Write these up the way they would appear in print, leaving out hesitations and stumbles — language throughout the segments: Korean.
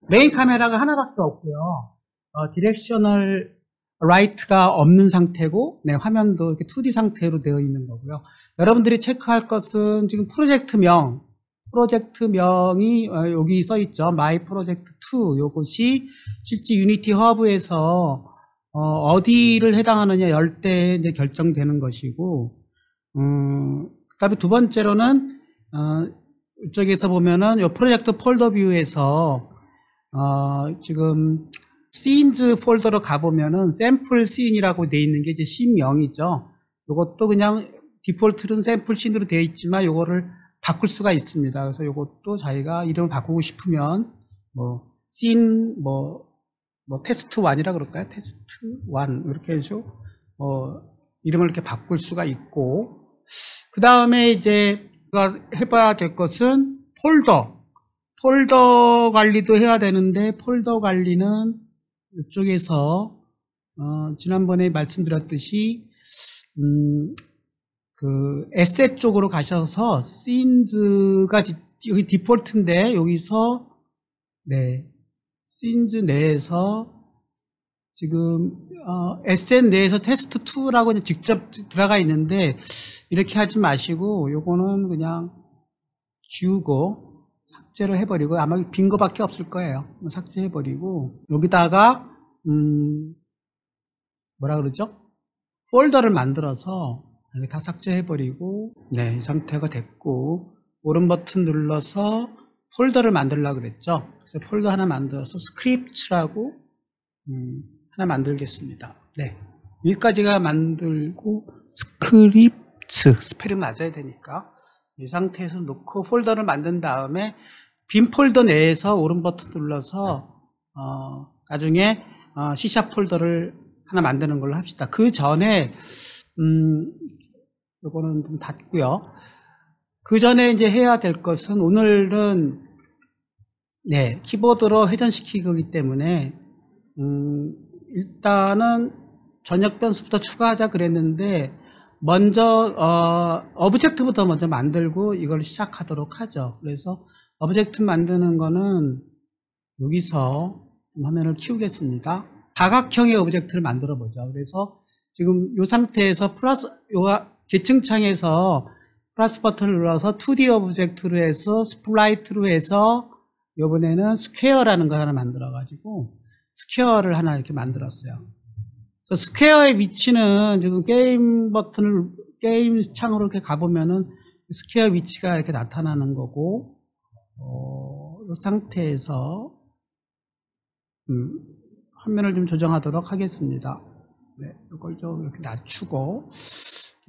메인 카메라가 하나밖에 없고요. 디렉셔널 라이트가 없는 상태고, 네, 화면도 이렇게 2D 상태로 되어 있는 거고요. 여러분들이 체크할 것은 지금 프로젝트명이 여기 써 있죠. My Project 2. 요것이 실제 유니티 허브에서 어디를 해당하느냐 열 때 이제 결정되는 것이고, 그다음에 두 번째로는 이쪽에서 보면은 요 프로젝트 폴더 뷰에서 지금 scenes 폴더로 가보면은 샘플 씬이라고 되어 있는 게 이제 씬 0이죠. 요것도 그냥 디폴트는 샘플 씬으로 되어 있지만 요거를 바꿀 수가 있습니다. 그래서 요것도 자기가 이름을 바꾸고 싶으면 씬 테스트 1이라 그럴까요? 테스트 1 이렇게 해서 이름을 이렇게 바꿀 수가 있고, 그 다음에 이제 해봐야 될 것은 폴더 관리도 해야 되는데, 폴더 관리는 이쪽에서 지난번에 말씀드렸듯이 그 에셋 쪽으로 가셔서 scenes가 여기 디폴트인데, 여기서 네, scenes 내에서 지금 에셋 내에서 테스트 2라고 직접 들어가 있는데, 이렇게 하지 마시고 요거는 그냥 지우고 삭제를 해버리고, 아마 빈 거밖에 없을 거예요. 삭제해버리고 여기다가 뭐라 그러죠? 폴더를 만들어서 여기 다 삭제해버리고, 네, 이 상태가 됐고, 오른 버튼 눌러서 폴더를 만들려고 그랬죠. 그래서 폴더 하나 만들어서 스크립트라고 하나 만들겠습니다. 네, 여기까지가 만들고, 스크립트 스펠이 맞아야 되니까 이 상태에서 놓고 폴더를 만든 다음에 빈 폴더 내에서 오른 버튼 눌러서 나중에 C# 폴더를 하나 만드는 걸로 합시다. 그 전에 이거는 좀 닫고요. 그 전에 이제 해야 될 것은, 오늘은 네, 키보드로 회전시키기 때문에 일단은 전역 변수부터 추가하자 그랬는데, 먼저 오브젝트부터 먼저 만들고 이걸 시작하도록 하죠. 그래서 오브젝트 만드는 거는 여기서 화면을 키우겠습니다. 다각형의 오브젝트를 만들어 보죠. 그래서 지금 이 상태에서 계층창에서 플러스 버튼을 눌러서 2D 오브젝트로 해서 스플라이트로 해서 이번에는 스퀘어라는 거 하나 만들어 가지고 스퀘어를 하나 이렇게 만들었어요. 스퀘어의 위치는 지금 게임 창으로 이렇게 가보면은 스퀘어 위치가 이렇게 나타나는 거고, 이 상태에서 화면을 좀 조정하도록 하겠습니다. 네, 이걸 좀 이렇게 낮추고,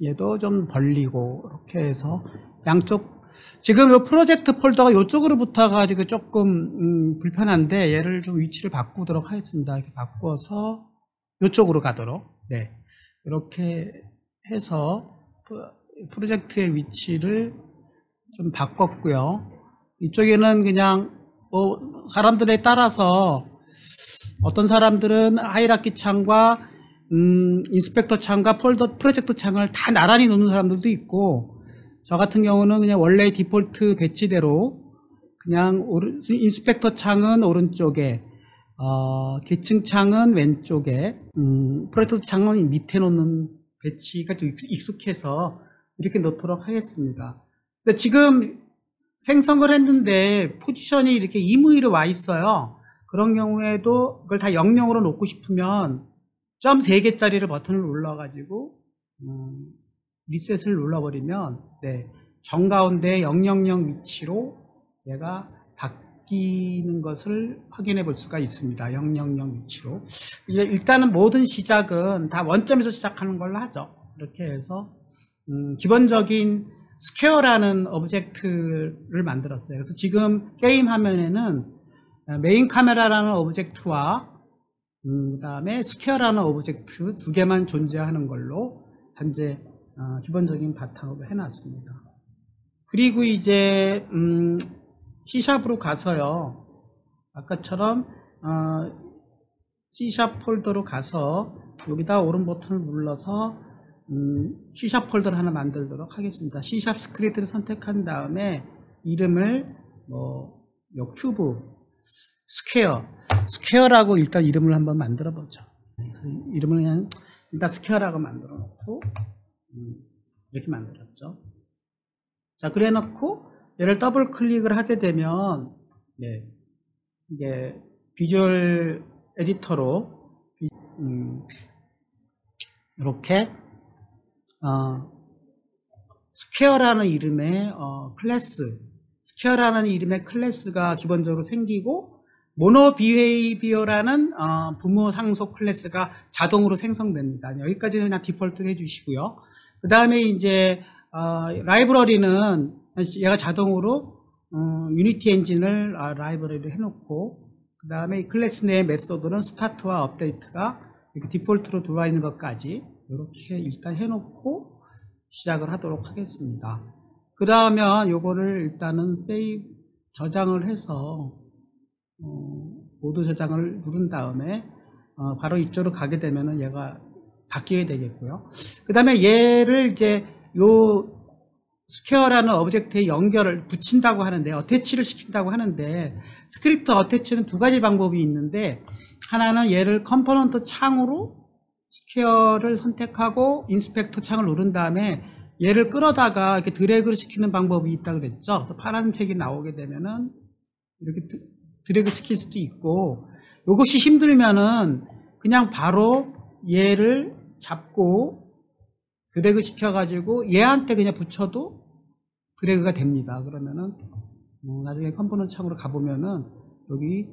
얘도 좀 벌리고, 이렇게 해서 양쪽, 지금 이 프로젝트 폴더가 이쪽으로 붙어가지고 조금 불편한데, 얘를 좀 위치를 바꾸도록 하겠습니다. 이렇게 바꿔서 이쪽으로 가도록, 네, 이렇게 해서 프로젝트의 위치를 좀 바꿨고요. 이쪽에는 그냥 사람들에 따라서 어떤 사람들은 하이라키 창과 인스펙터 창과 프로젝트 창을 다 나란히 놓는 사람들도 있고, 저 같은 경우는 그냥 원래 디폴트 배치대로 그냥 인스펙터 창은 오른쪽에, 계층 창은 왼쪽에, 프로젝트 창은 밑에 놓는 배치가 좀 익숙해서 이렇게 놓도록 하겠습니다. 근데 지금 생성을 했는데 포지션이 이렇게 임의로 와 있어요. 그런 경우에도 그걸 다 00으로 놓고 싶으면 점 3개짜리를 버튼을 눌러가지고 리셋을 눌러버리면, 네, 정가운데 000 위치로 얘가 바뀌는 것을 확인해 볼 수가 있습니다. 000 위치로. 이제 일단은 모든 시작은 다 원점에서 시작하는 걸로 하죠. 이렇게 해서 기본적인 스퀘어라는 오브젝트를 만들었어요. 그래서 지금 게임 화면에는 메인 카메라라는 오브젝트와 그 다음에 스퀘어라는 오브젝트 두 개만 존재하는 걸로 현재 기본적인 바탕으로 해놨습니다. 그리고 이제 C샵으로 가서요, 아까처럼 C샵 폴더로 가서 여기다 오른 버튼을 눌러서 C샵 폴더를 하나 만들도록 하겠습니다. C샵 스크립트를 선택한 다음에 이름을 큐브 스퀘어라고 일단 이름을 한번 만들어 보죠. 이름을 그냥 일단 스퀘어라고 만들어 놓고 이렇게 만들었죠. 자, 그래 놓고 얘를 더블 클릭을 하게 되면 이게 비주얼 에디터로 이렇게 스퀘어라는 이름의 스퀘어라는 이름의 클래스가 기본적으로 생기고 모노 비헤이비어라는 부모 상속 클래스가 자동으로 생성됩니다. 여기까지는 그냥 디폴트로 해주시고요. 그 다음에 이제 라이브러리는 얘가 자동으로 유니티 엔진을 라이브러리를 해놓고 그 다음에 클래스 내 메소드는 스타트와 업데이트가 이렇게 디폴트로 들어와 있는 것까지 이렇게 일단 해놓고 시작을 하도록 하겠습니다. 그 다음에 요거를 일단은 세이브 저장을 해서 모두 저장을 누른 다음에 바로 이쪽으로 가게 되면은 얘가 바뀌게 되겠고요. 그 다음에 얘를 이제 요 스퀘어라는 오브젝트에 연결을 붙인다고 하는데 어태치를 시킨다고 하는데 스크립트 어태치는 두 가지 방법이 있는데 하나는 얘를 컴포넌트 창으로 스퀘어를 선택하고 인스펙터 창을 누른 다음에 얘를 끌어다가 이렇게 드래그를 시키는 방법이 있다고 그랬죠. 파란색이 나오게 되면은 이렇게 드래그 시킬 수도 있고 이것이 힘들면은 그냥 바로 얘를 잡고 드래그 시켜가지고 얘한테 그냥 붙여도 드래그가 됩니다. 그러면은 나중에 컴포넌트 창으로 가보면은 여기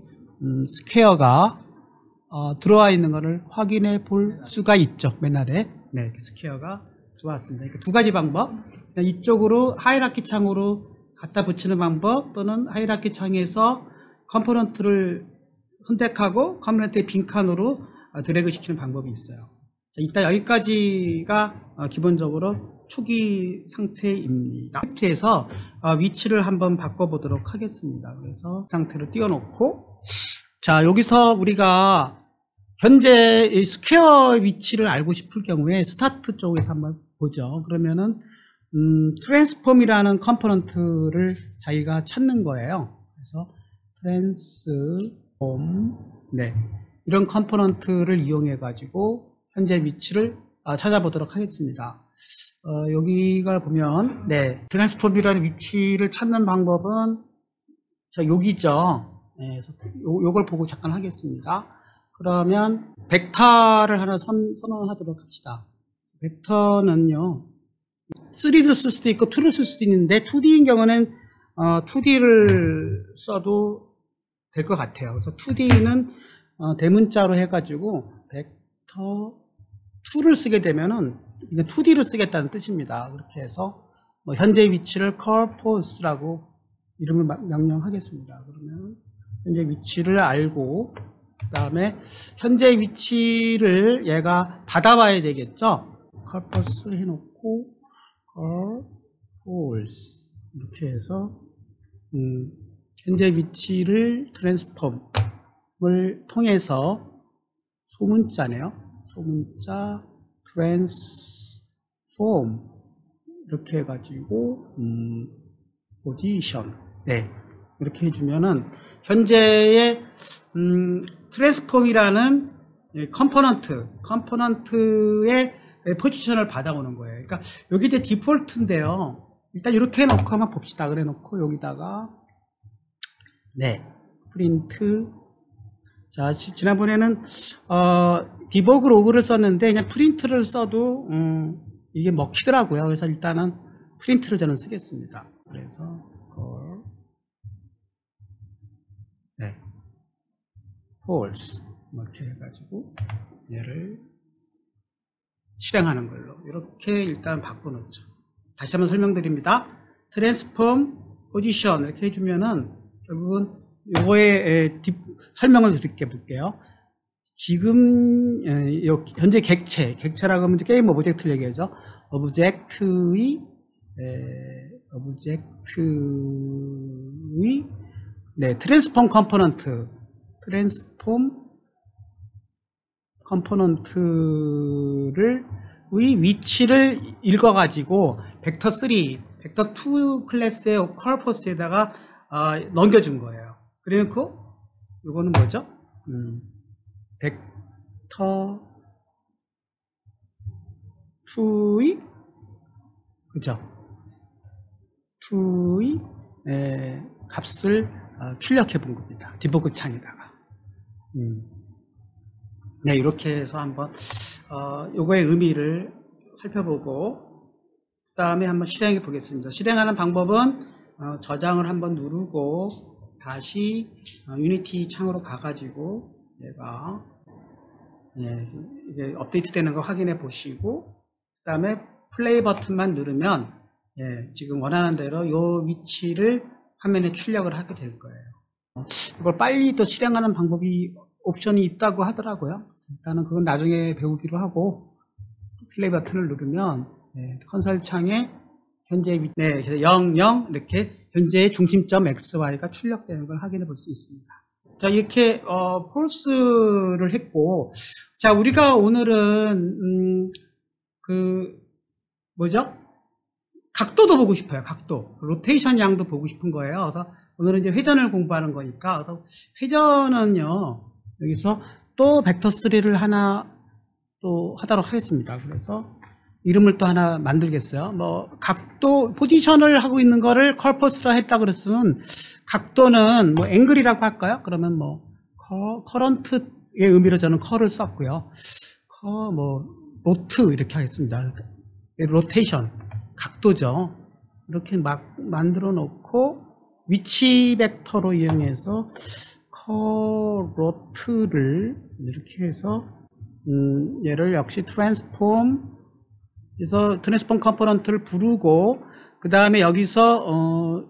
스퀘어가 들어와 있는 것을 확인해 볼 수가 있죠. 맨 아래 스퀘어가 들어왔습니다. 그러니까 두 가지 방법, 이쪽으로 하이라키 창으로 갖다 붙이는 방법 또는 하이라키 창에서 컴포넌트를 선택하고 컴포넌트의 빈칸으로 드래그 시키는 방법이 있어요. 자, 이따 여기까지가 기본적으로 초기 상태입니다. 스크립트에서 위치를 한번 바꿔보도록 하겠습니다. 그래서 상태로 띄워놓고 자, 여기서 우리가 현재 이 스퀘어 위치를 알고 싶을 경우에 스타트 쪽에서 한번 보죠. 그러면은 트랜스폼이라는 컴포넌트를 자기가 찾는 거예요. 그래서 트랜스폼 이런 컴포넌트를 이용해 가지고 현재 위치를 찾아보도록 하겠습니다. 여기가 보면 트랜스폼이라는 위치를 찾는 방법은 여기 있죠. 요걸 보고 잠깐 하겠습니다. 그러면 벡터를 하나 선언하도록 합시다. 벡터는요 3D를 쓸 수도 있고 2를 쓸 수도 있는데 2D인 경우는 2D를 써도 될 것 같아요. 그래서 2D는 대문자로 해가지고 벡터 2를 쓰게 되면은 2D를 쓰겠다는 뜻입니다. 그렇게 해서 현재 위치를 corpus라고 이름을 명령하겠습니다. 그러면 현재 위치를 알고 그 다음에 현재 위치를 얘가 받아봐야 되겠죠. corpus 해놓고 corpus 이렇게 해서 현재 위치를 트랜스폼을 통해서 소문자네요. 소문자 트랜스폼 이렇게 해가지고 포지션 이렇게 해주면은 현재의 트랜스폼이라는 컴포넌트의 포지션을 받아오는 거예요. 그러니까 여기 이제 디폴트인데요. 일단 이렇게 해놓고 한번 봅시다. 그래 놓고 여기다가 프린트. 자, 지난번에는 디버그 로그를 썼는데 그냥 프린트를 써도 이게 먹히더라고요. 그래서 일단은 프린트를 저는 쓰겠습니다. 그래서 false 이렇게 해가지고 얘를 실행하는 걸로 이렇게 일단 바꿔놓죠. 다시 한번 설명드립니다. 트랜스폼 포지션 이렇게 해주면은 결국은 요거의 설명을 드릴게 볼게요. 지금 현재 객체라고 하면 게임 오브젝트를 얘기하죠. 오브젝트의 트랜스폼 컴포넌트를 위치를 읽어가지고 벡터2 클래스의 corpus에다가 넘겨준 거예요. 그래놓고 요거는 뭐죠? 벡터 2의 그죠? 2의 값을 출력해 본 겁니다. 디버그 창에다가. 네, 이렇게 해서 한번 요거의 의미를 살펴보고 그 다음에 한번 실행해 보겠습니다. 실행하는 방법은 저장을 한번 누르고 다시 유니티 창으로 가가지고 얘가 이제 업데이트 되는 거 확인해 보시고 그 다음에 플레이 버튼만 누르면 지금 원하는 대로 요 위치를 화면에 출력을 하게 될 거예요. 이걸 빨리 또 실행하는 방법이 옵션이 있다고 하더라고요. 일단은 그건 나중에 배우기로 하고 플레이 버튼을 누르면 컨솔 창에 현재 0, 0 이렇게 현재의 중심점 XY가 출력되는 걸 확인해 볼 수 있습니다. 자, 이렇게 폴스를 했고, 자, 우리가 오늘은 그 뭐죠? 각도도 보고 싶어요. 각도, 로테이션 양도 보고 싶은 거예요. 그래서 오늘은 이제 회전을 공부하는 거니까, 그래서 회전은요 여기서 또 벡터 3를 하나 또 하도록 하겠습니다. 그래서 이름을 또 하나 만들겠어요. 뭐 각도 포지션을 하고 있는 거를 컬퍼스로 했다 그랬으면 각도는 뭐 앵글이라고 할까요? 그러면 뭐 커런트의 의미로 저는 컬을 썼고요. 뭐 로트 이렇게 하겠습니다. 로테이션 각도죠. 이렇게 막 만들어 놓고 위치 벡터로 이용해서 로트를 이렇게 해서 얘를 역시 트랜스폼 그래서 트랜스폼 컴포넌트를 부르고 그 다음에 여기서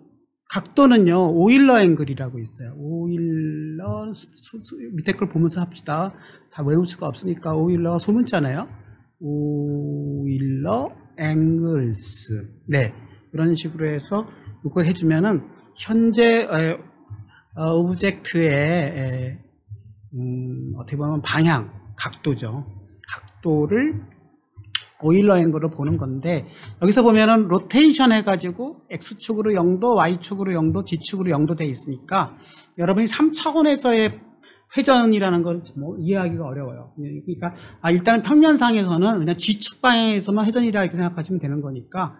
각도는요 오일러 앵글이라고 있어요. 오일러 밑에 걸 보면서 합시다. 다 외울 수가 없으니까 오일러 소문자네요. 오일러 앵글스 네 이런 식으로 해서 이거 해주면은 현재 오브젝트의 어떻게 보면 방향 각도죠. 각도를 오일러 앵글로 보는 건데 여기서 보면은 로테이션 해가지고 X축으로 0도, Y축으로 0도, Z축으로 0도 돼 있으니까 여러분이 3차원에서의 회전이라는 걸 뭐 이해하기가 어려워요. 그러니까 일단은 평면상에서는 그냥 G축 방향에서만 회전이라 이렇게 생각하시면 되는 거니까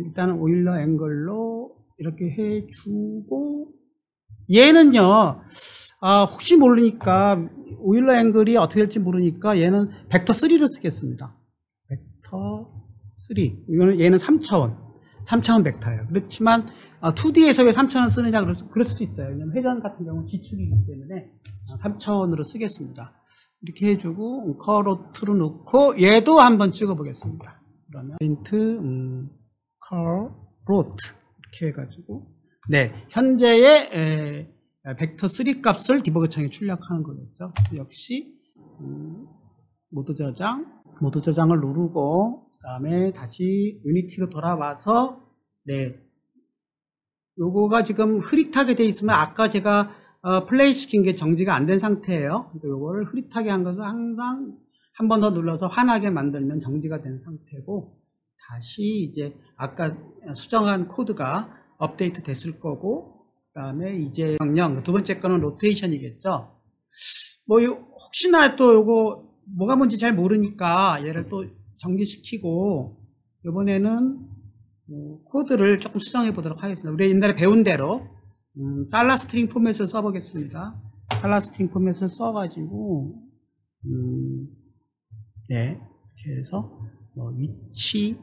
일단은 오일러 앵글로 이렇게 해주고 얘는요 혹시 모르니까 오일러 앵글이 어떻게 될지 모르니까 얘는 벡터 3로 쓰겠습니다. 벡터 3 이거는 얘는 3차원 벡터예요. 그렇지만 2D에서 왜 3차원 쓰느냐 그럴 수도 있어요. 왜냐면 회전 같은 경우는 G축이기 때문에 3차원으로 쓰겠습니다. 이렇게 해주고 커로트로 넣고 얘도 한번 찍어 보겠습니다. 그러면 프린트 커로트 이렇게 해가지고 네 현재의 벡터 3 값을 디버그 창에 출력하는 거겠죠. 역시 모드 저장을 누르고 그 다음에 다시 유니티로 돌아와서 네 요거가 지금 흐릿하게 돼 있으면 아까 제가 플레이 시킨 게 정지가 안 된 상태예요. 요거를 흐릿하게 한 것은 항상 한 번 더 눌러서 환하게 만들면 정지가 된 상태고 다시 이제 아까 수정한 코드가 업데이트 됐을 거고 그 다음에 이제 명령 두 번째 거는 로테이션이겠죠. 뭐 혹시나 또 요거 뭐가 뭔지 잘 모르니까 얘를 또 정지시키고 이번에는 코드를 조금 수정해 보도록 하겠습니다. 우리 옛날에 배운 대로 달러 스트링 포맷을 써보겠습니다. 달러 스트링 포맷을 써가지고 네 이렇게 해서 뭐 위치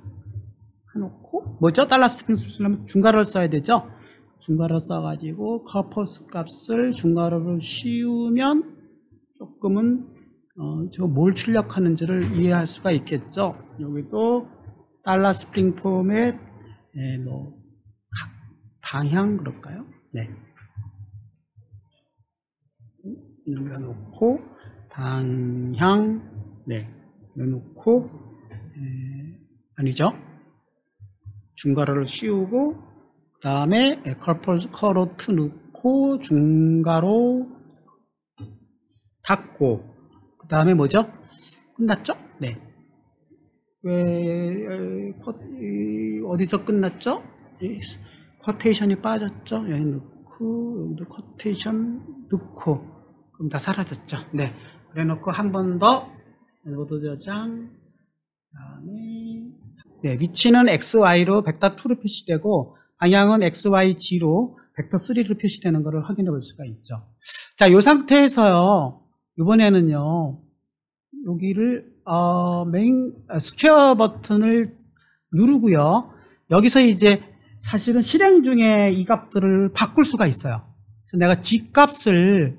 해놓고 뭐죠? 달러 스트링 쓰려면 중괄호를 써야 되죠? 중괄호 써가지고 커퍼스 값을 중괄호를 씌우면 조금은 저 뭘 출력하는지를 이해할 수가 있겠죠. 여기도 달러 스프링 포맷 뭐 방향 그럴까요? 네. 눌러놓고 방향 네 눌러놓고 아니죠. 중괄호를 씌우고 그 다음에 커로트 넣고 중괄호 닫고 그 다음에 뭐죠? 끝났죠? 네. 왜 어디서 끝났죠? 쿼테이션이 빠졌죠? 여기 넣고 여기도 쿼테이션 넣고 그럼 다 사라졌죠. 네. 그래 놓고 한 번 더 모두 저장. 그다음에 네, 위치는 XY로 벡터 2로 표시되고 방향은 XYG로 벡터 3로 표시되는 것을 확인해 볼 수가 있죠. 자, 이 상태에서요. 이번에는요. 여기를 메인 스퀘어 버튼을 누르고요. 여기서 이제 사실은 실행 중에 이 값들을 바꿀 수가 있어요. 그래서 내가 G값을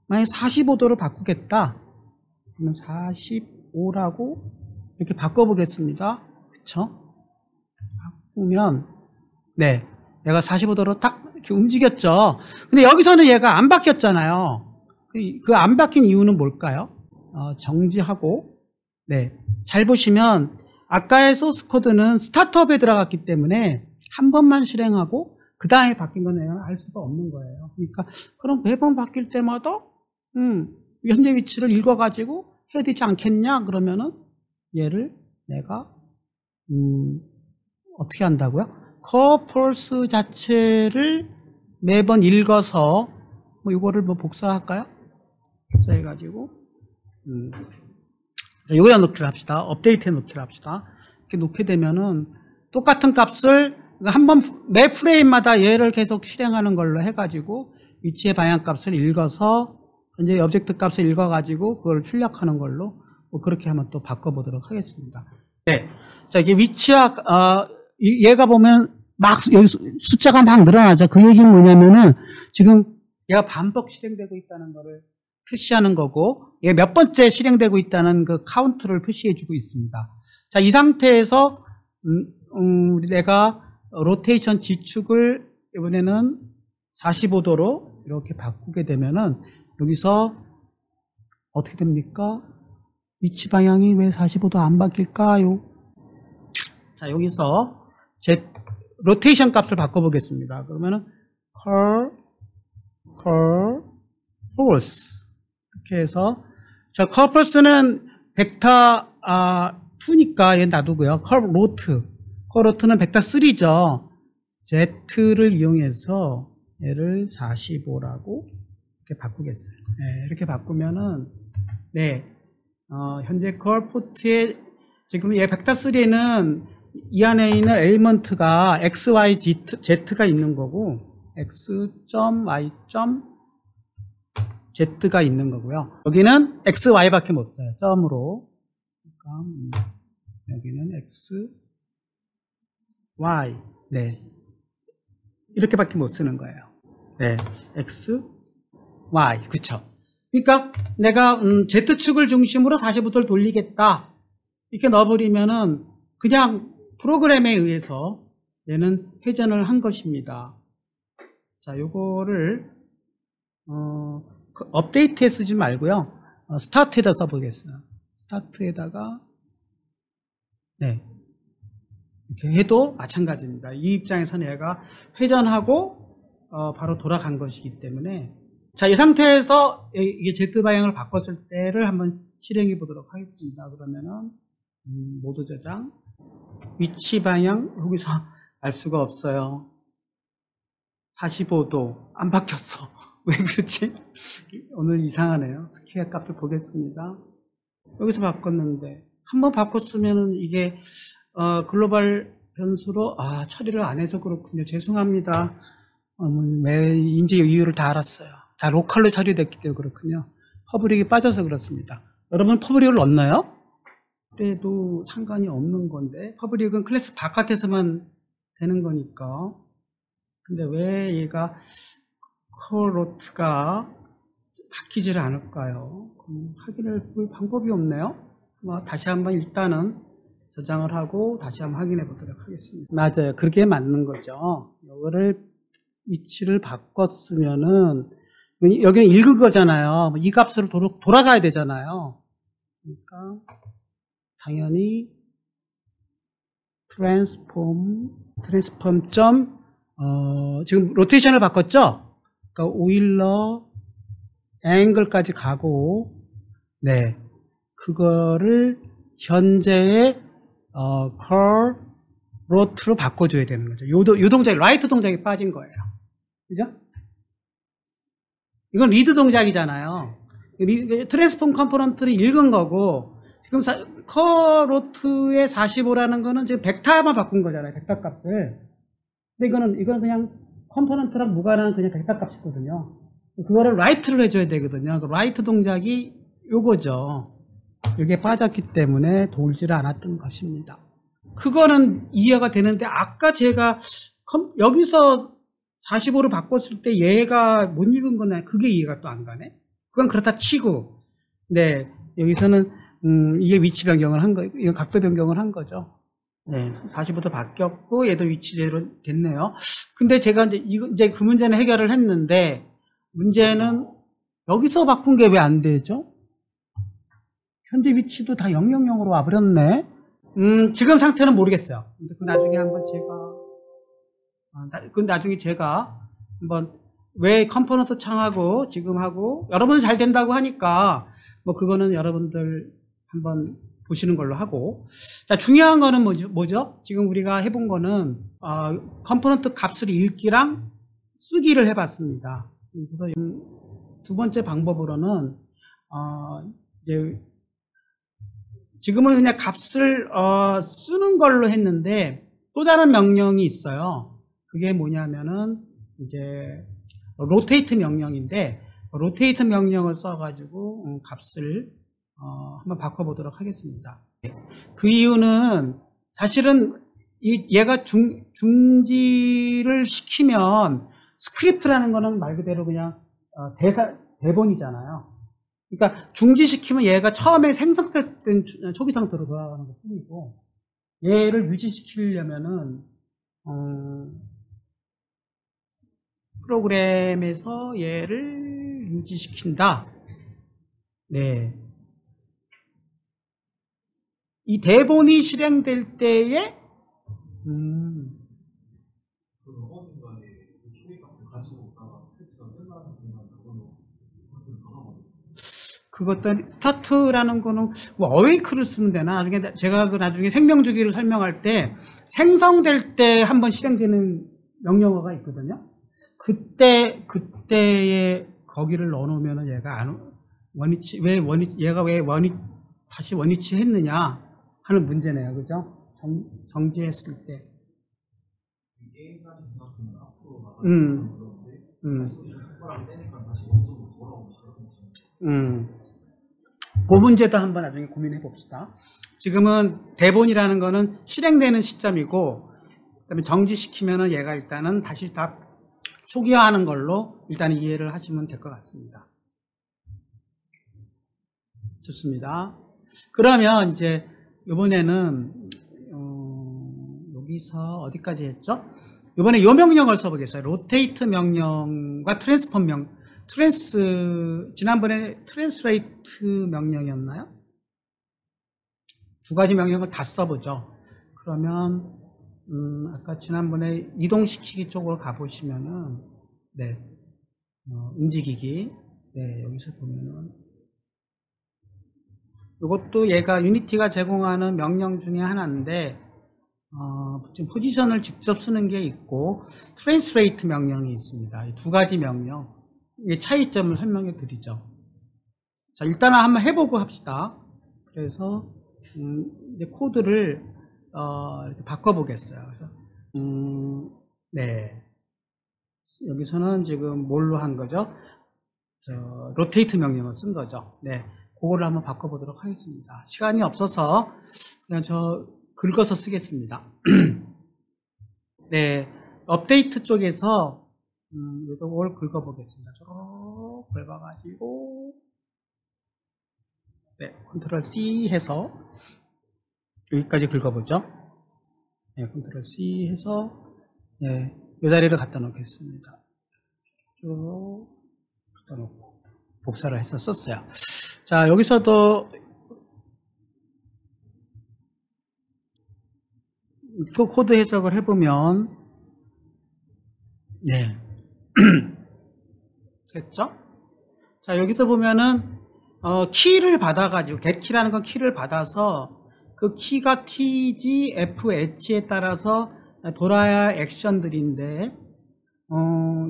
만약 45도로 바꾸겠다. 그러면 45라고 이렇게 바꿔보겠습니다. 그쵸? 바꾸면, 네. 얘가 45도로 딱 이렇게 움직였죠. 근데 여기서는 얘가 안 바뀌었잖아요. 그 안 바뀐 이유는 뭘까요? 정지하고, 네. 잘 보시면, 아까의 소스 코드는 스타트업에 들어갔기 때문에 한 번만 실행하고, 그 다음에 바뀐 건 내가 알 수가 없는 거예요. 그러니까, 그럼 매번 바뀔 때마다, 현재 위치를 읽어가지고 해야 되지 않겠냐? 그러면은, 얘를 내가, 어떻게 한다고요? 커플스 자체를 매번 읽어서, 이거를 복사할까요? 복사해가지고, 여기다 놓기를 합시다. 업데이트에 놓기를 합시다. 이렇게 놓게 되면은, 똑같은 값을, 한번 매 프레임마다 얘를 계속 실행하는 걸로 해가지고, 위치의 방향 값을 읽어서, 이제 오브젝트 값을 읽어가지고, 그걸 출력하는 걸로, 그렇게 한번 또 바꿔보도록 하겠습니다. 네. 자, 이게 위치와, 얘가 보면 막, 여기 숫자가 막 늘어나죠. 그 얘기는 뭐냐면은, 지금 얘가 반복 실행되고 있다는 거를 표시하는 거고, 얘 몇 번째 실행되고 있다는 그 카운트를 표시해주고 있습니다. 자, 이 상태에서, 내가 로테이션 G축을 이번에는 45도로 이렇게 바꾸게 되면은, 여기서 어떻게 됩니까? 위치 방향이 왜 45도 안 바뀔까요? 자, 여기서 제 로테이션 값을 바꿔보겠습니다. 그러면은 curve 이렇게 해서 자, curve는 벡터 2니까 얘 놔두고요. curve는 벡터 3죠. z를 이용해서 얘를 45라고 이렇게 바꾸겠어요. 네, 이렇게 바꾸면은 네. 현재 curve 포트에 지금 얘 벡터 3는 이 안에 있는 엘리먼트가 x, y, z가 있는 거고 x, y, z가 있는 거고요. 여기는 x, y밖에 못 써요. 점으로. 그러니까 여기는 x, y. 네. 이렇게밖에 못 쓰는 거예요. 네. x, y. 그쵸? 그러니까 내가 Z축을 중심으로 45도를 돌리겠다. 이렇게 넣어버리면은 그냥 프로그램에 의해서 얘는 회전을 한 것입니다. 자, 요거를 업데이트에 쓰지 말고요. 스타트에다 써보겠어요. 스타트에다가 네 이렇게 해도 마찬가지입니다. 이 입장에서는 얘가 회전하고 바로 돌아간 것이기 때문에 자, 이 상태에서 이게 Z 방향을 바꿨을 때를 한번 실행해 보도록 하겠습니다. 그러면은 모두 저장 위치 방향 여기서 알 수가 없어요. 45도 안 바뀌었어. 왜 그렇지? 오늘 이상하네요. 스퀘어 값을 보겠습니다. 여기서 바꿨는데 한번 바꿨으면은 이게 글로벌 변수로 처리를 안 해서 그렇군요. 죄송합니다. 왜 인지 이유를 다 알았어요. 다 로컬로 처리됐기 때문에 그렇군요. 퍼블릭이 빠져서 그렇습니다. 여러분 퍼블릭을 넣나요? 그래도 상관이 없는 건데 퍼블릭은 클래스 바깥에서만 되는 거니까. 근데 왜 얘가 컬로트가 바뀌지를 않을까요? 확인할 방법이 없네요. 다시 한번 일단은 저장을 하고 다시 한번 확인해 보도록 하겠습니다. 맞아요. 그게 맞는 거죠. 이거를 위치를 바꿨으면은 여기는 읽은 거잖아요. 이 값으로 돌아가야 되잖아요. 그러니까 당연히 트랜스폼 점 지금 로테이션을 바꿨죠? 그러니까 오일러 앵글까지 가고 네 그거를 현재의 컬 로트로 바꿔줘야 되는 거죠. 요 동작이 라이트 동작이 빠진 거예요. 그죠? 이건 리드 동작이잖아요. 트랜스폼 컴포넌트를 읽은 거고, 지금 커로트의 45라는 거는 지금 벡터만 바꾼 거잖아요. 벡터 값을. 근데 이건 그냥 컴포넌트랑 무관한 그냥 벡터 값이거든요. 그거를 라이트를 해줘야 되거든요. 그 라이트 동작이 요거죠. 여기에 빠졌기 때문에 돌지를 않았던 것입니다. 그거는 이해가 되는데, 아까 제가 여기서 45를 바꿨을 때 얘가 못 읽은 거네. 그게 이해가 또 안 가네. 그건 그렇다 치고, 네, 여기서는 이게 위치 변경을 한 거, 이건 각도 변경을 한 거죠. 네, 45도 바뀌었고 얘도 위치제로 됐네요. 근데 제가 이제 그 문제는 해결을 했는데, 문제는 여기서 바꾼 게 왜 안 되죠? 현재 위치도 다 000으로 와버렸네. 지금 상태는 모르겠어요. 근데 그 나중에 한번 제가 한번 왜 컴포넌트 창하고 지금 하고 여러분은 잘 된다고 하니까 뭐 그거는 여러분들 한번 보시는 걸로 하고, 자, 중요한 거는 뭐죠? 지금 우리가 해본 거는 컴포넌트 값을 읽기랑 쓰기를 해봤습니다. 그래서 두 번째 방법으로는 이제 지금은 그냥 값을 쓰는 걸로 했는데 또 다른 명령이 있어요. 그게 뭐냐면은 이제 로테이트 명령인데, 로테이트 명령을 써가지고 값을 한번 바꿔보도록 하겠습니다. 그 이유는 사실은 얘가 중지를 시키면 스크립트라는 거는 말 그대로 그냥 대본이잖아요. 그러니까 중지시키면 얘가 처음에 생성됐던 초기 상태로 돌아가는 것 뿐이고, 얘를 유지시키려면은 프로그램에서 얘를 유지시킨다. 네. 이 대본이 실행될 때에 그것도 스타트라는 거는 뭐 어웨이크를 쓰면 되나? 나중에 제가 나중에 생명 주기를 설명할 때 생성될 때 한번 실행되는 명령어가 있거든요. 그때에 거기를 넣어놓으면 얘가 얘가 왜 다시 원위치 했느냐 하는 문제네요. 그죠? 정지했을 때. 그 문제도 한번 나중에 고민해 봅시다. 지금은 대본이라는 거는 실행되는 시점이고, 그다음에 정지시키면은 얘가 일단은 다시 다 초기화하는 걸로 일단 이해를 하시면 될 것 같습니다. 좋습니다. 그러면 이제 이번에는 여기서 어디까지 했죠? 이번에 이 명령을 써보겠어요. 로테이트 명령과 트랜스폼 지난번에 트랜스레이트 명령이었나요? 두 가지 명령을 다 써보죠. 그러면 아까 지난번에 이동시키기 쪽으로 가보시면은, 네, 움직이기, 네, 여기서 보면은 이것도 얘가 유니티가 제공하는 명령 중에 하나인데, 지금 포지션을 직접 쓰는 게 있고 트랜스레이트 명령이 있습니다. 이 두 가지 명령, 이 차이점을 설명해 드리죠. 자, 일단은 한번 해보고 합시다. 그래서 이제 코드를 이렇게 바꿔보겠어요. 그래서 네, 여기서는 지금 뭘로 한 거죠? 로테이트 명령을 쓴 거죠. 네, 그거를 한번 바꿔보도록 하겠습니다. 시간이 없어서 그냥 긁어서 쓰겠습니다. 네, 업데이트 쪽에서 이걸 긁어보겠습니다. 쭉 긁어가지고, 네, 컨트롤 C 해서 여기까지 긁어보죠. 네, 컨트롤 C 해서, 네, 이 자리를 갖다 놓겠습니다. 쭉 갖다 놓고 복사를 해서 썼어요. 자, 여기서도 또 코드 해석을 해보면, 네, 됐죠? 자, 여기서 보면은 키를 받아가지고, getKey라는 건 키를 받아서 그 키가 TG, FH에 따라서 돌아야 할 액션들인데,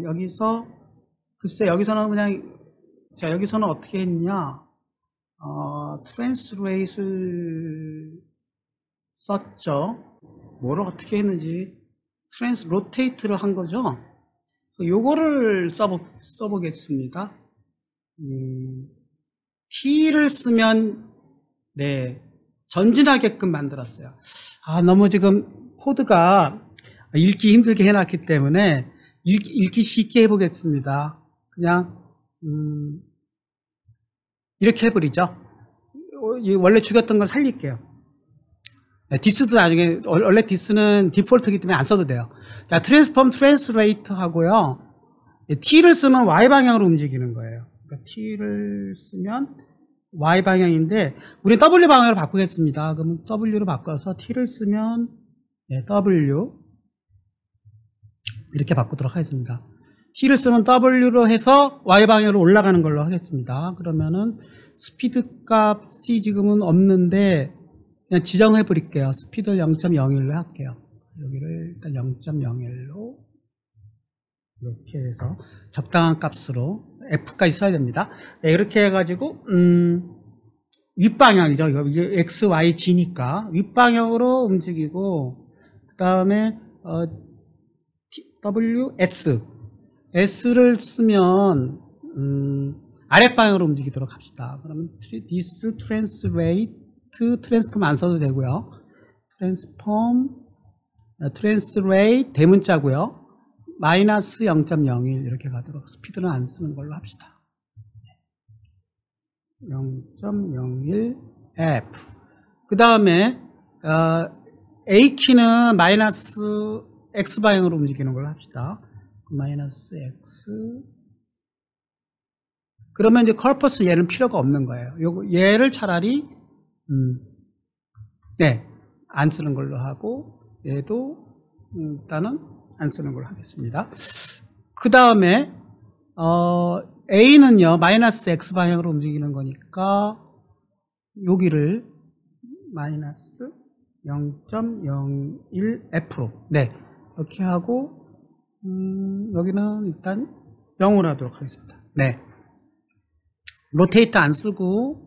여기서 글쎄, 여기서는 그냥, 자, 여기서는 어떻게 했냐, 트랜스레이트를 썼죠. 뭐를 어떻게 했는지, 로테이트를 한 거죠. 요거를 써보겠습니다. T를 쓰면, 네, 전진하게끔 만들었어요. 너무 지금 코드가 읽기 힘들게 해놨기 때문에 읽기 쉽게 해보겠습니다. 그냥 이렇게 해버리죠. 원래 죽였던 걸 살릴게요. 디스도 나중에, 원래 디스는 디폴트이기 때문에 안 써도 돼요. 자, 트랜스폼 트랜스레이트 하고요. T를 쓰면 Y방향으로 움직이는 거예요. 그러니까 T를 쓰면 Y방향인데, 우리는 W방향으로 바꾸겠습니다. 그러면 W로 바꿔서 T를 쓰면, 네, W. 이렇게 바꾸도록 하겠습니다. T를 쓰면 W로 해서 Y방향으로 올라가는 걸로 하겠습니다. 그러면은, 스피드 값이 지금은 없는데, 그냥 지정해 버릴게요. 스피드를 0.01로 할게요. 여기를 일단 0.01로 이렇게 해서 적당한 값으로 F까지 써야 됩니다. 네, 이렇게 해가지고 윗방향이죠. 이게 X, Y, G니까 윗방향으로 움직이고, 그 다음에 W, S, S를 쓰면 아랫방향으로 움직이도록 합시다. 그러면 this translate 트랜스폼 안 써도 되고요. 트랜스레이트 대문자고요. 마이너스 0.01 이렇게 가도록, 스피드는 안 쓰는 걸로 합시다. 0.01 F. 그 다음에 A키는 마이너스 X 방향으로 움직이는 걸로 합시다. 마이너스 X. 그러면 이제 컬퍼스 얘는 필요가 없는 거예요. 얘를 차라리 네, 안 쓰는 걸로 하고, 얘도 일단은 안 쓰는 걸로 하겠습니다. 그 다음에 A는요 마이너스 X 방향으로 움직이는 거니까 여기를 마이너스 0.01F로, 네, 이렇게 하고 여기는 일단 0으로 하도록 하겠습니다. 네, 로테이트 안 쓰고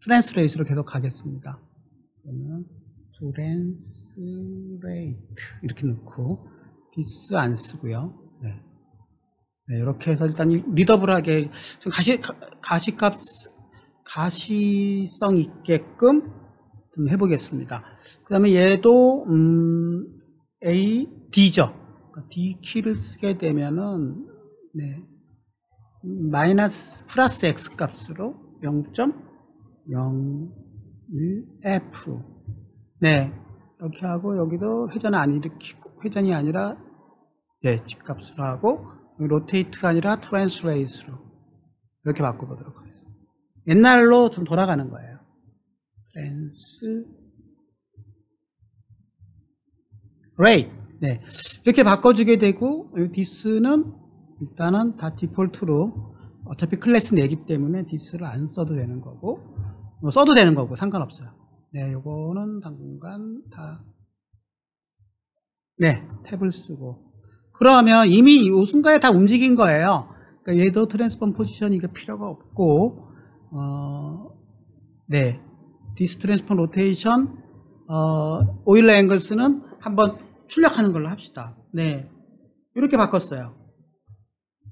트랜스레이트로 계속 가겠습니다. 그러면 트랜스레이트 이렇게 넣고, 디스 안 쓰고요. 네. 네, 이렇게 해서 일단 리더블하게 가시성 있게끔 좀 해보겠습니다. 그 다음에 얘도 A, D죠. D 키를 쓰게 되면은, 네, 마이너스 플러스 X 값으로 0.01F. 네, 이렇게 하고, 여기도 회전 안 일으키고, 회전이 아니라, 네, G값으로 하고, 로테이트가 아니라 트랜스레이트로 이렇게 바꿔보도록 하겠습니다. 옛날로 좀 돌아가는 거예요. 트랜스레이트. 네, 이렇게 바꿔주게 되고, 디스는 일단은 다 디폴트로, 어차피 클래스 내기 때문에 디스를 안 써도 되는 거고, 써도 되는 거고 상관없어요. 네, 요거는 당분간 다, 네, 탭을 쓰고. 그러면 이미 이 순간에 다 움직인 거예요. 그러니까 얘도 트랜스폼 포지션이 이게 필요가 없고, 네, 디스 트랜스폼 로테이션, 오일러 앵글스는 한번 출력하는 걸로 합시다. 네, 이렇게 바꿨어요.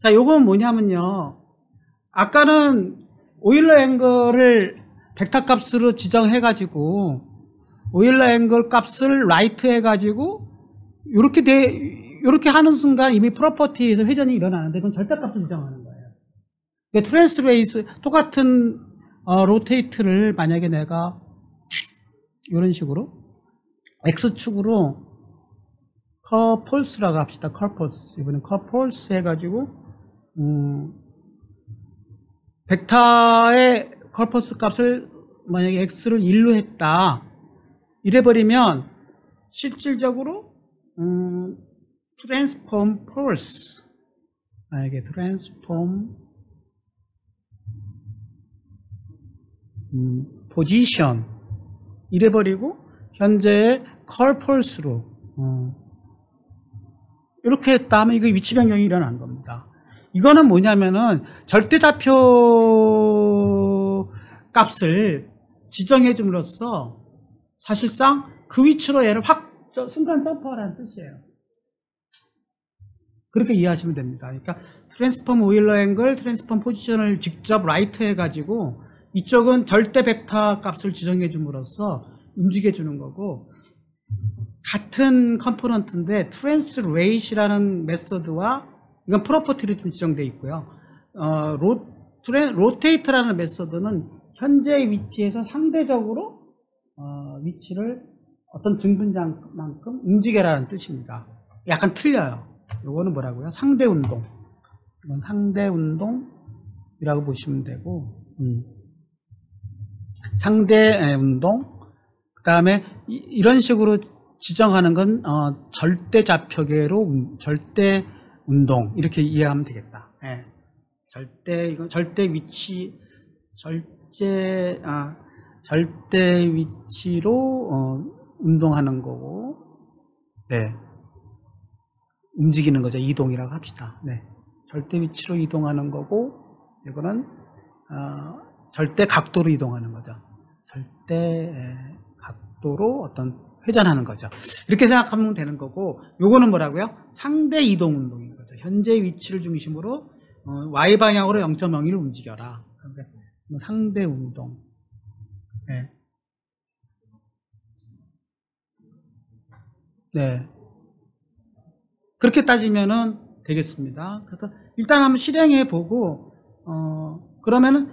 자, 요건 뭐냐면요, 아까는 오일러 앵글을 벡터 값으로 지정해가지고, 오일러 앵글 값을 라이트 해가지고, 요렇게 하는 순간 이미 프로퍼티에서 회전이 일어나는데, 그건 절대값을 지정하는 거예요. 트랜스레이스, 똑같은, 로테이트를 만약에 내가, 이런 식으로, X축으로, 컬폴스라고 합시다. 컬폴스. 이번엔 컬폴스 해가지고, 벡터의 컬퍼스 값을 만약에 x를 1로 했다, 이래버리면 실질적으로 트랜스폼 폴스, 만약에 트랜스폼 포지션 이래버리고 현재의 컬폴스로 이렇게 했다 하면 이거 위치 변경이 일어난 겁니다. 이거는 뭐냐면은 절대좌표 값을 지정해 줌으로써 사실상 그 위치로 얘를 확 순간 점프하라는 뜻이에요. 그렇게 이해하시면 됩니다. 그러니까 트랜스폼 오일러 앵글, 트랜스폼 포지션을 직접 라이트 해가지고 이쪽은 절대 벡터 값을 지정해 줌으로써 움직여 주는 거고, 같은 컴포넌트인데 트랜스레이트라는 메소드와 이건 프로퍼티로 좀 지정되어 있고요. 로테이트라는 메소드는 현재 위치에서 상대적으로 위치를 어떤 증분자만큼 움직여라는 뜻입니다. 약간 틀려요. 요거는 뭐라고요? 상대운동. 이건 상대운동이라고 보시면 되고, 상대운동. 그 다음에 이런 식으로 지정하는 건 절대좌표계로 절대운동 이렇게 이해하면 되겠다. 예. 이건 절대 위치, 절대 위치로 운동하는 거고, 네. 움직이는 거죠. 이동이라고 합시다. 네. 절대 위치로 이동하는 거고, 이거는 절대 각도로 이동하는 거죠. 절대 각도로 어떤 회전하는 거죠. 이렇게 생각하면 되는 거고, 요거는 뭐라고요? 상대 이동 운동인 거죠. 현재 위치를 중심으로 y 방향으로 0.01을 움직여라. 그러니까 상대 운동. 네. 네. 그렇게 따지면은 되겠습니다. 그래서 일단 한번 실행해 보고, 그러면은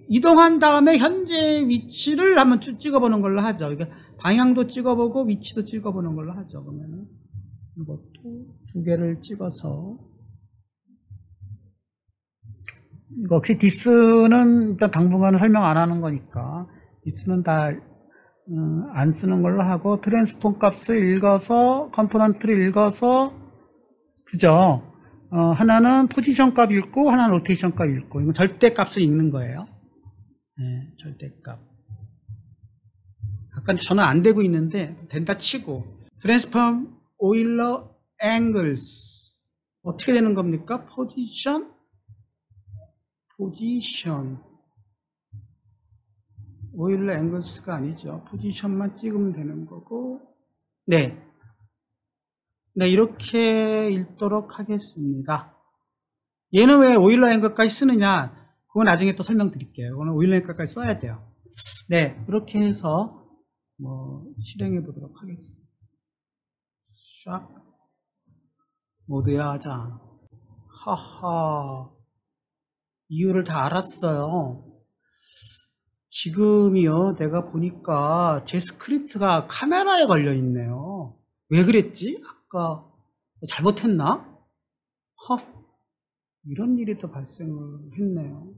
이동한 다음에 현재 위치를 한번 찍어보는 걸로 하죠. 그러니까 방향도 찍어보고 위치도 찍어보는 걸로 하죠. 그러면은 이것도 두 개를 찍어서, 역시 디스는 일단 당분간은 설명 안 하는 거니까 디스는 다 안 쓰는 걸로 하고, 트랜스폼 값을 읽어서 컴포넌트를 읽어서, 그죠? 하나는 포지션 값 읽고 하나는 로테이션 값 읽고, 이건 절대 값을 읽는 거예요. 네, 절대 값. 아까 저는 안 되고 있는데 된다 치고, 트랜스폼 오일러 앵글스 어떻게 되는 겁니까? 포지션 오일러 앵글스가 아니죠. 포지션만 찍으면 되는 거고, 네, 이렇게 읽도록 하겠습니다. 얘는 왜 오일러 앵글까지 쓰느냐? 그건 나중에 또 설명드릴게요. 이거는 오일러 앵글까지 써야 돼요. 네, 이렇게 해서 실행해 보도록 하겠습니다. 샥 모드에 하자. 하하, 이유를 다 알았어요. 지금이요, 내가 보니까 제 스크립트가 카메라에 걸려 있네요. 왜 그랬지? 아까 잘못했나? 이런 일이 또 발생을 했네요.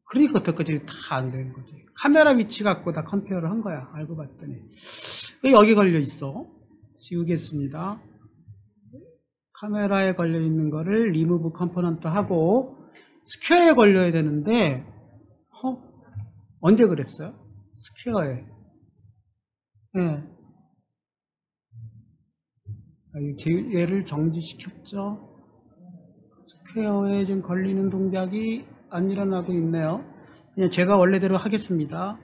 그러니까 어떡하지? 다 안 되는 거지. 카메라 위치 갖고 다 컴페어를 한 거야. 알고 봤더니. 왜 여기 걸려 있어? 지우겠습니다. 카메라에 걸려 있는 거를 리무브 컴포넌트 하고 스퀘어에 걸려야 되는데, 언제 그랬어요? 스퀘어에. 네. 얘를 정지시켰죠. 스퀘어에 지금 걸리는 동작이 안 일어나고 있네요. 그냥 제가 원래대로 하겠습니다.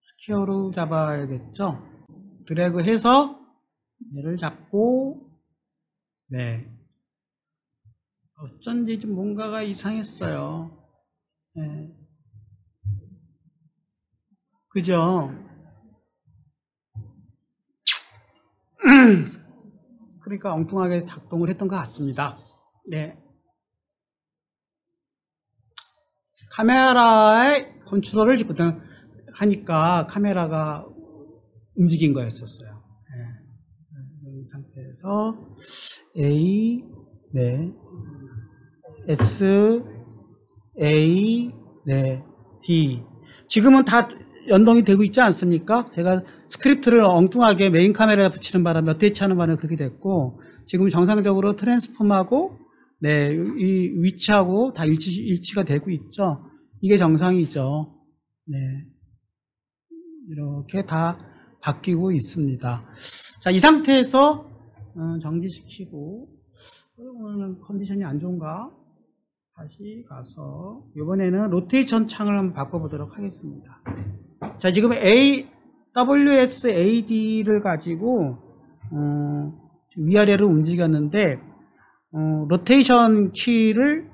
스퀘어로 잡아야겠죠. 드래그 해서 얘를 잡고, 네. 어쩐지 좀 뭔가가 이상했어요. 네. 그죠? 그러니까 엉뚱하게 작동을 했던 것 같습니다. 네. 카메라의 컨트롤을 하니까 카메라가 움직인 거였었어요. 네. 이 상태에서 A, 네. S, A, 네. D. 지금은 다 연동이 되고 있지 않습니까? 제가 스크립트를 엉뚱하게 메인 카메라에 붙이는 바람에 어태치하는 바람에 그렇게 됐고, 지금 정상적으로 트랜스폼하고, 네, 이 위치하고 다 일치가 되고 있죠. 이게 정상이죠. 네, 이렇게 다 바뀌고 있습니다. 자, 이 상태에서 정지시키고, 오늘 컨디션이 안 좋은가? 다시 가서 이번에는 로테이션 창을 한번 바꿔보도록 하겠습니다. 자, 지금 WSAD를 가지고 위아래로 움직였는데 로테이션 키를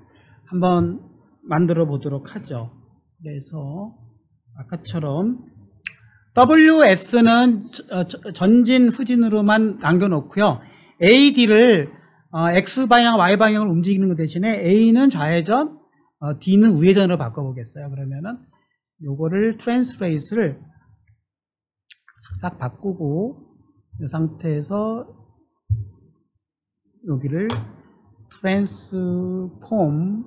한번 만들어 보도록 하죠. 그래서 아까처럼 WS는 전진 후진으로만 남겨놓고요. AD를 X방향, Y방향으로 움직이는 것 대신에 A는 좌회전, D는 우회전으로 바꿔보겠어요. 그러면은 요거를 트랜스레이스를 싹 바꾸고 이 상태에서 여기를 트랜스폼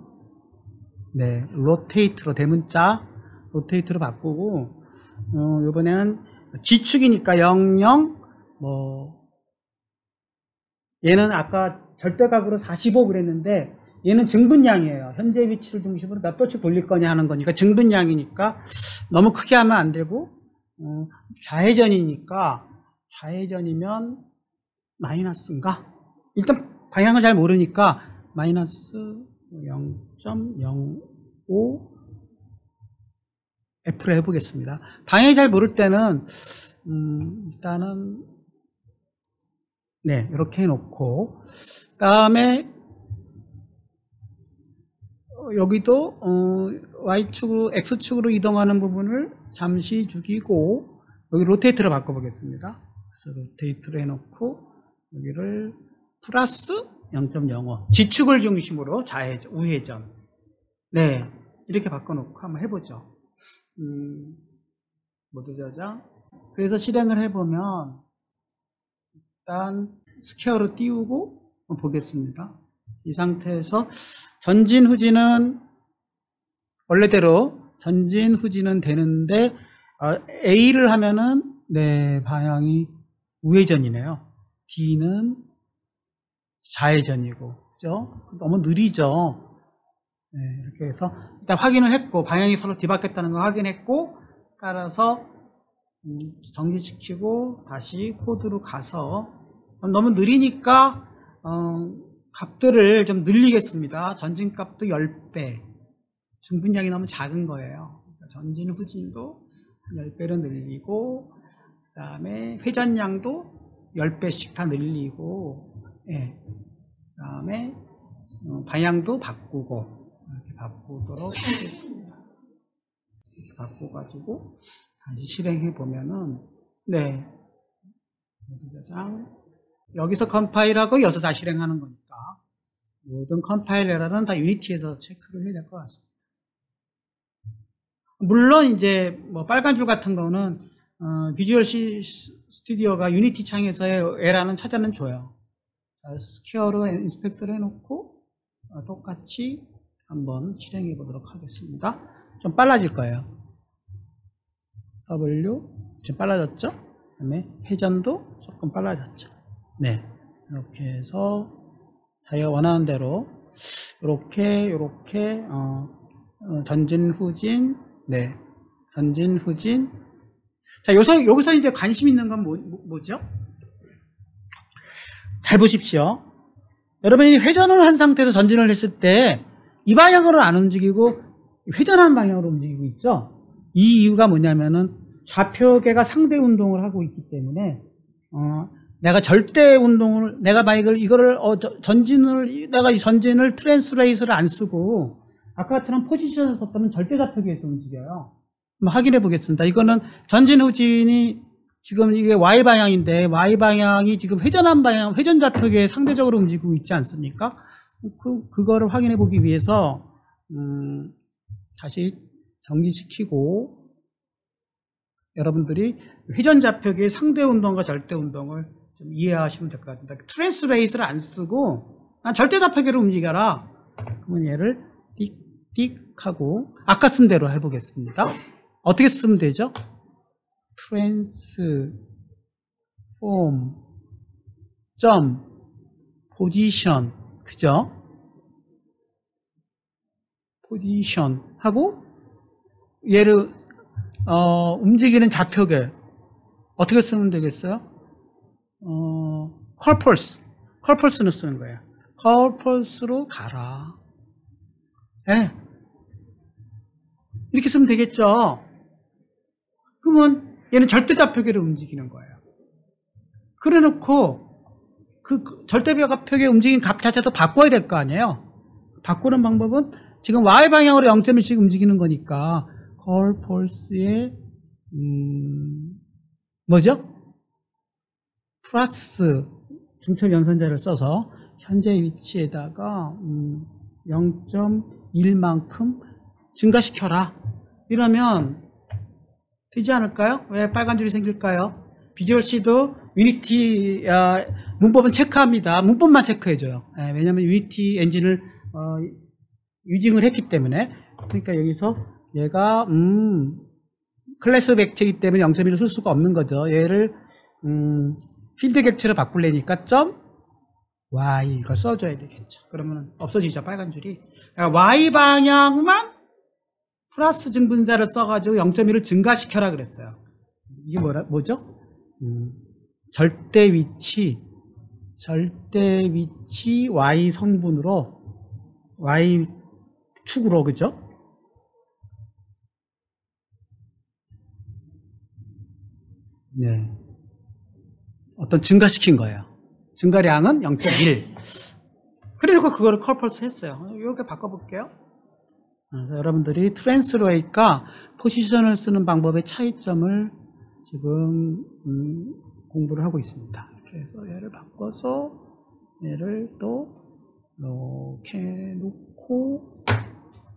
로테이트로 대문자 로테이트로 바꾸고 이번에는 G축이니까 00 얘는 아까 절대각으로 45 그랬는데 얘는 증분량이에요. 현재 위치를 중심으로 몇 도씩 돌릴 거냐 하는 거니까 증분량이니까 너무 크게 하면 안 되고 좌회전이니까 좌회전이면 마이너스인가? 일단 방향을 잘 모르니까 마이너스 0.05 F로 해보겠습니다. 방향이 잘 모를 때는 일단은 이렇게 해놓고 다음에 여기도 Y축으로 X축으로 이동하는 부분을 잠시 죽이고 여기 로테이트로 바꿔보겠습니다. 그래서 로테이트로 해놓고 여기를 플러스 0.05 G축을 중심으로 좌회전, 우회전 이렇게 바꿔놓고 한번 해보죠. 모두 저장. 그래서 실행을 해보면 일단 스퀘어로 띄우고 보겠습니다. 이 상태에서 전진 후진은 원래대로 전진 후진은 되는데 A를 하면은 방향이 우회전이네요. D는 좌회전이고, 그죠? 너무 느리죠. 이렇게 해서 일단 확인을 했고 방향이 서로 뒤바뀌었다는 걸 확인했고 따라서 정리시키고 다시 코드로 가서 너무 느리니까 값들을 좀 늘리겠습니다. 전진값도 10배 증분량이 너무 작은 거예요. 그러니까 전진 후진도 10배로 늘리고 그 다음에 회전량도 10배씩 다 늘리고 그 다음에 방향도 바꾸고 이렇게 바꾸도록 하겠습니다. 이렇게 바꿔가지고 다시 실행해 보면은 저장 여기서 컴파일하고 여기서 다 실행하는 거니까 모든 컴파일 에러는 다 유니티에서 체크를 해야 될 것 같습니다. 물론 이제 뭐 빨간 줄 같은 거는 비주얼 스튜디오가 유니티 창에서의 에러는 찾아는 줘요. 자, 그래서 스퀘어로 인스펙트를 해놓고 똑같이 한번 실행해 보도록 하겠습니다. 좀 빨라질 거예요. W 지금 빨라졌죠? 그 다음에 회전도 조금 빨라졌죠. 이렇게 해서 자기가 원하는 대로 이렇게 전진 후진 전진 후진. 자, 여기서 이제 관심 있는 건 뭐죠? 잘 보십시오. 여러분이 회전을 한 상태에서 전진을 했을 때 이 방향으로 안 움직이고 회전한 방향으로 움직이고 있죠. 이 이유가 뭐냐면은 좌표계가 상대 운동을 하고 있기 때문에 내가 절대 운동을 내가 만약에 이거를 내가 이 전진을 트랜스레이스를 안 쓰고 아까처럼 포지션을 썼다면 절대 좌표계에서 움직여요. 한번 확인해 보겠습니다. 이거는 전진 후진이 지금 이게 Y방향인데 Y방향이 지금 회전한 방향, 회전 좌표계에 상대적으로 움직이고 있지 않습니까? 그거를 확인해 보기 위해서 다시 정리시키고 여러분들이 회전 좌표계의 상대 운동과 절대 운동을 좀 이해하시면 될 것 같습니다. 트랜스레이스를 안 쓰고 난 절대 좌표계로 움직여라. 그러면 얘를 띡 하고 아까 쓴 대로 해보겠습니다. 어떻게 쓰면 되죠? 트랜스폼 포지션 그죠? 포지션 하고 얘를 움직이는 좌표계 어떻게 쓰면 되겠어요? 컬펄스는 쓰는 거예요. call false로 가라. 네. 이렇게 쓰면 되겠죠. 그러면 얘는 절대좌표계를 움직이는 거예요. 그래놓고 그 절대좌표계 움직인 값 자체도 바꿔야 될 거 아니에요. 바꾸는 방법은 지금 Y방향으로 0.1씩 움직이는 거니까 call false에 뭐죠? 플러스 중첩 연산자를 써서 현재 위치에다가 0.1만큼 증가시켜라. 이러면 되지 않을까요? 왜 빨간 줄이 생길까요? 비주얼 C도 유니티 문법은 체크합니다. 문법만 체크해줘요. 왜냐하면 유니티 엔진을 유징을 했기 때문에. 그러니까 여기서 얘가 클래스 객체이기 때문에 0.1을 쓸 수가 없는 거죠. 얘를 필드 객체로 바꾸려니까 Y 이걸 써줘야 되겠죠. 그러면 없어지죠, 빨간 줄이. 그러니까 Y 방향만 플러스 증분자를 써가지고 0.1을 증가시켜라 그랬어요. 이게 뭐죠? 절대 위치 Y 성분으로 Y 축으로, 그죠? 네. 어떤 증가시킨 거예요. 증가량은 0.1. 그래놓고 그거를 컬 펄스 했어요. 이렇게 바꿔볼게요. 그래서 여러분들이 트랜스레이트와 포지션을 쓰는 방법의 차이점을 지금 공부를 하고 있습니다. 그래서 얘를 바꿔서 얘를 또 이렇게 놓고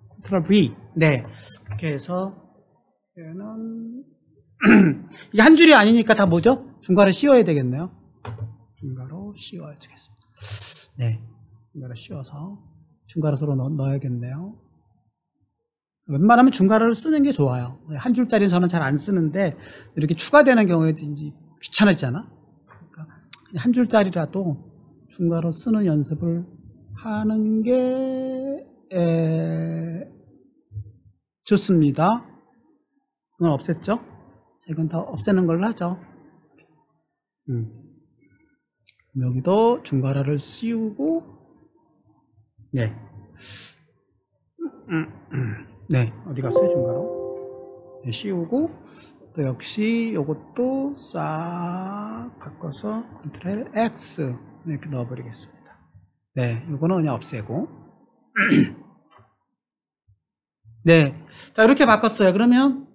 컨트롤 V. 네. 이렇게 해서 얘는 이게 한 줄이 아니니까 다 뭐죠? 중괄호 씌워야 되겠네요. 중괄호 씌워야 되겠습니다. 네. 중괄호 씌워서 중괄호 서로 넣어야겠네요. 웬만하면 중괄호를 쓰는 게 좋아요. 한 줄짜리는 저는 잘 안 쓰는데 이렇게 추가되는 경우에도 이제 귀찮았잖아. 그러니까 한 줄짜리라도 중괄호 쓰는 연습을 하는 게 좋습니다. 이건 없앴죠? 이건 다 없애는 걸로 하죠. 여기도 중괄호를 씌우고, 네. 네, 어디 갔어요, 중괄호? 네, 씌우고, 또 역시 요것도 싹 바꿔서 컨트롤 X 이렇게 넣어버리겠습니다. 네, 요거는 그냥 없애고. 네. 자, 이렇게 바꿨어요. 그러면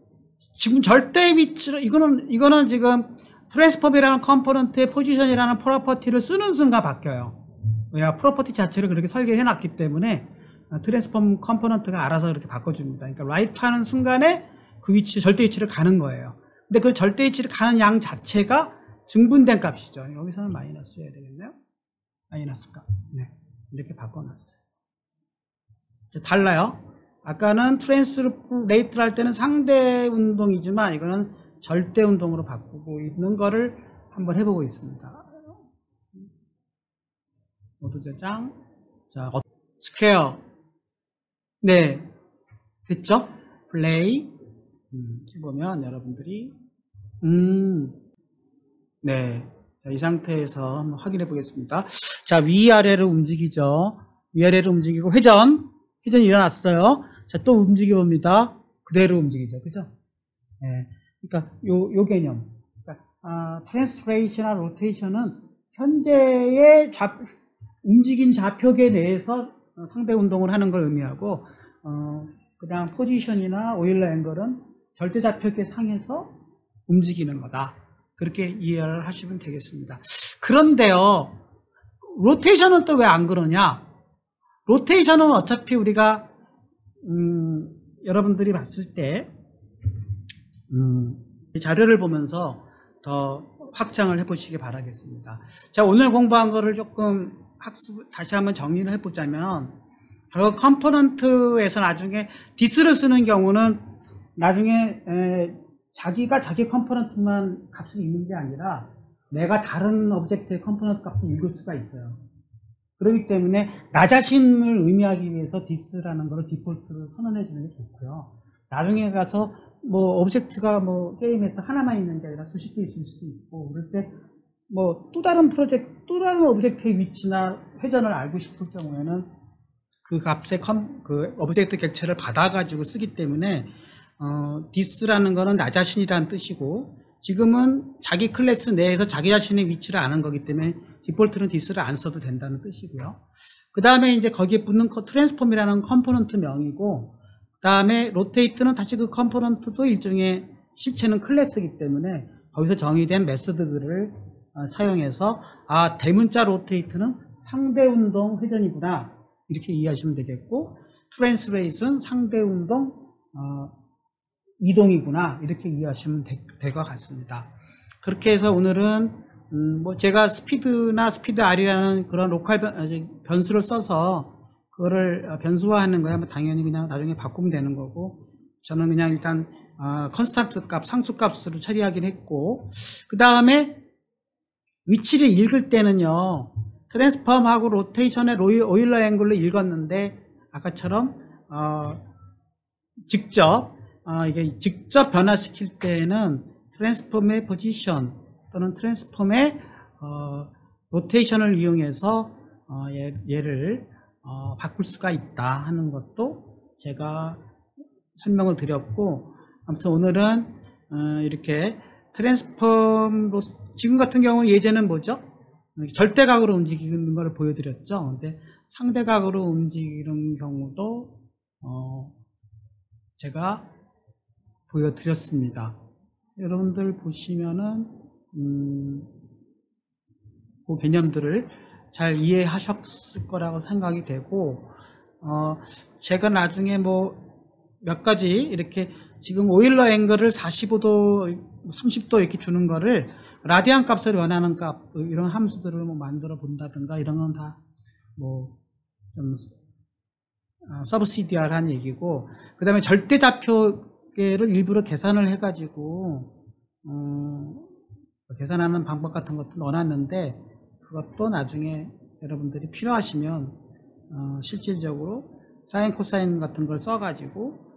지금 절대 위치로, 이거는 지금 트랜스폼이라는 컴포넌트의 포지션이라는 프로퍼티를 쓰는 순간 바뀌어요. 왜? 프로퍼티 자체를 그렇게 설계해 놨기 때문에 트랜스폼 컴포넌트가 알아서 이렇게 바꿔줍니다. 그러니까 라이트 하는 순간에 그 위치, 절대 위치를 가는 거예요. 근데 그 절대 위치를 가는 양 자체가 증분된 값이죠. 여기서는 마이너스 해야 되겠네요. 마이너스 값. 네. 이렇게 바꿔놨어요. 이제 달라요. 아까는 트랜스레이트를 할 때는 상대 운동이지만 이거는 절대 운동으로 바꾸고 있는 거를 한번 해보고 있습니다. 모두 저장. 자, 스퀘어. 네. 됐죠? 플레이. 해보면 여러분들이 네. 자, 이 상태에서 한번 확인해 보겠습니다. 자, 위아래로 움직이죠. 위아래로 움직이고 회전이 일어났어요. 자, 또 움직여 봅니다. 그대로 움직이죠. 그죠? 네. 그러니까 요 개념. 그러니까 트랜스레이션이나 로테이션은 현재의 움직인 좌표계 내에서 상대 운동을 하는 걸 의미하고, 그다음 포지션이나 오일러 앵글은 절대 좌표계 상에서 움직이는 거다. 그렇게 이해를 하시면 되겠습니다. 그런데요, 로테이션은 또 왜 안 그러냐? 로테이션은 어차피 우리가 여러분들이 봤을 때 자료를 보면서 더 확장을 해보시기 바라겠습니다. 자, 오늘 공부한 거를 조금 다시 한번 정리를 해보자면, 결국 컴포넌트에서 나중에 디스를 쓰는 경우는 나중에 자기가 자기 컴포넌트만 값을 읽는 게 아니라 내가 다른 오브젝트의 컴포넌트 값도 읽을 수가 있어요. 그렇기 때문에 나 자신을 의미하기 위해서 디스라는 거를 디폴트로 선언해 주는 게 좋고요. 나중에 가서 뭐 오브젝트가 뭐 게임에서 하나만 있는 게 아니라 수십 개 있을 수도 있고, 그럴 때 뭐 또 다른 또 다른 오브젝트의 위치나 회전을 알고 싶을 경우에는 그 값의 그 오브젝트 객체를 받아가지고 쓰기 때문에 this라는 거는 나 자신이라는 뜻이고, 지금은 자기 클래스 내에서 자기 자신의 위치를 아는 거기 때문에 디폴트는 this를 안 써도 된다는 뜻이고요. 그 다음에 이제 거기에 붙는 트랜스폼이라는 컴포넌트 명이고, 그 다음에 로테이트는 다시 그 컴포넌트도 일종의 실체는 클래스이기 때문에 거기서 정의된 메소드들을 사용해서 대문자 로테이트는 상대 운동 회전이구나 이렇게 이해하시면 되겠고, 트랜스레이트는 상대 운동 이동이구나 이렇게 이해하시면 될 것 같습니다. 그렇게 해서 오늘은 뭐 제가 스피드나 스피드 R이라는 그런 로컬 변수를 써서 그거를 변수화하는 거야 뭐 당연히 그냥 나중에 바꾸면 되는 거고, 저는 그냥 일단 컨스탄트 값, 상수 값으로 처리하긴 했고, 그 다음에 위치를 읽을 때는요, 트랜스폼하고 로테이션의 오일러 앵글로 읽었는데, 아까처럼 직접 변화시킬 때는 트랜스폼의 포지션 또는 트랜스폼의 로테이션을 이용해서 얘를 바꿀 수가 있다 하는 것도 제가 설명을 드렸고, 아무튼 오늘은 이렇게 트랜스폼 지금 같은 경우 예제는 뭐죠? 절대각으로 움직이는 걸 보여드렸죠. 근데 상대각으로 움직이는 경우도 제가 보여드렸습니다. 여러분들 보시면은 그 개념들을 잘 이해하셨을 거라고 생각이 되고, 제가 나중에 뭐 몇 가지 이렇게 지금 오일러 앵글을 45도, 30도 이렇게 주는 거를 라디안 값을 원하는 값, 이런 함수들을 뭐 만들어 본다든가 이런 건 다 뭐 좀 서브시디아라는 얘기고, 그 다음에 절대좌표계를 일부러 계산을 해가지고 계산하는 방법 같은 것도 넣어놨는데, 그것도 나중에 여러분들이 필요하시면 실질적으로 사인 코사인 같은 걸 써가지고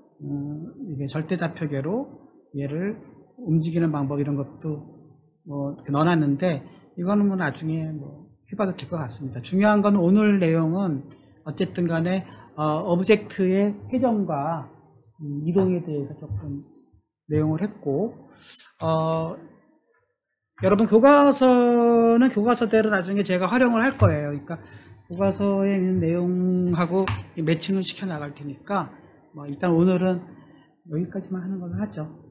이게 절대좌표계로 얘를 움직이는 방법 이런 것도 뭐 넣어놨는데, 이거는 뭐 나중에 뭐 해봐도 될 것 같습니다. 중요한 건 오늘 내용은 어쨌든 간에 오브젝트의 회전과 이동에 대해서 조금 내용을 했고, 여러분 교과서는 교과서대로 나중에 제가 활용을 할 거예요. 그러니까 교과서에 있는 내용하고 매칭을 시켜 나갈 테니까 뭐 일단 오늘은 여기까지만 하는 걸로 하죠.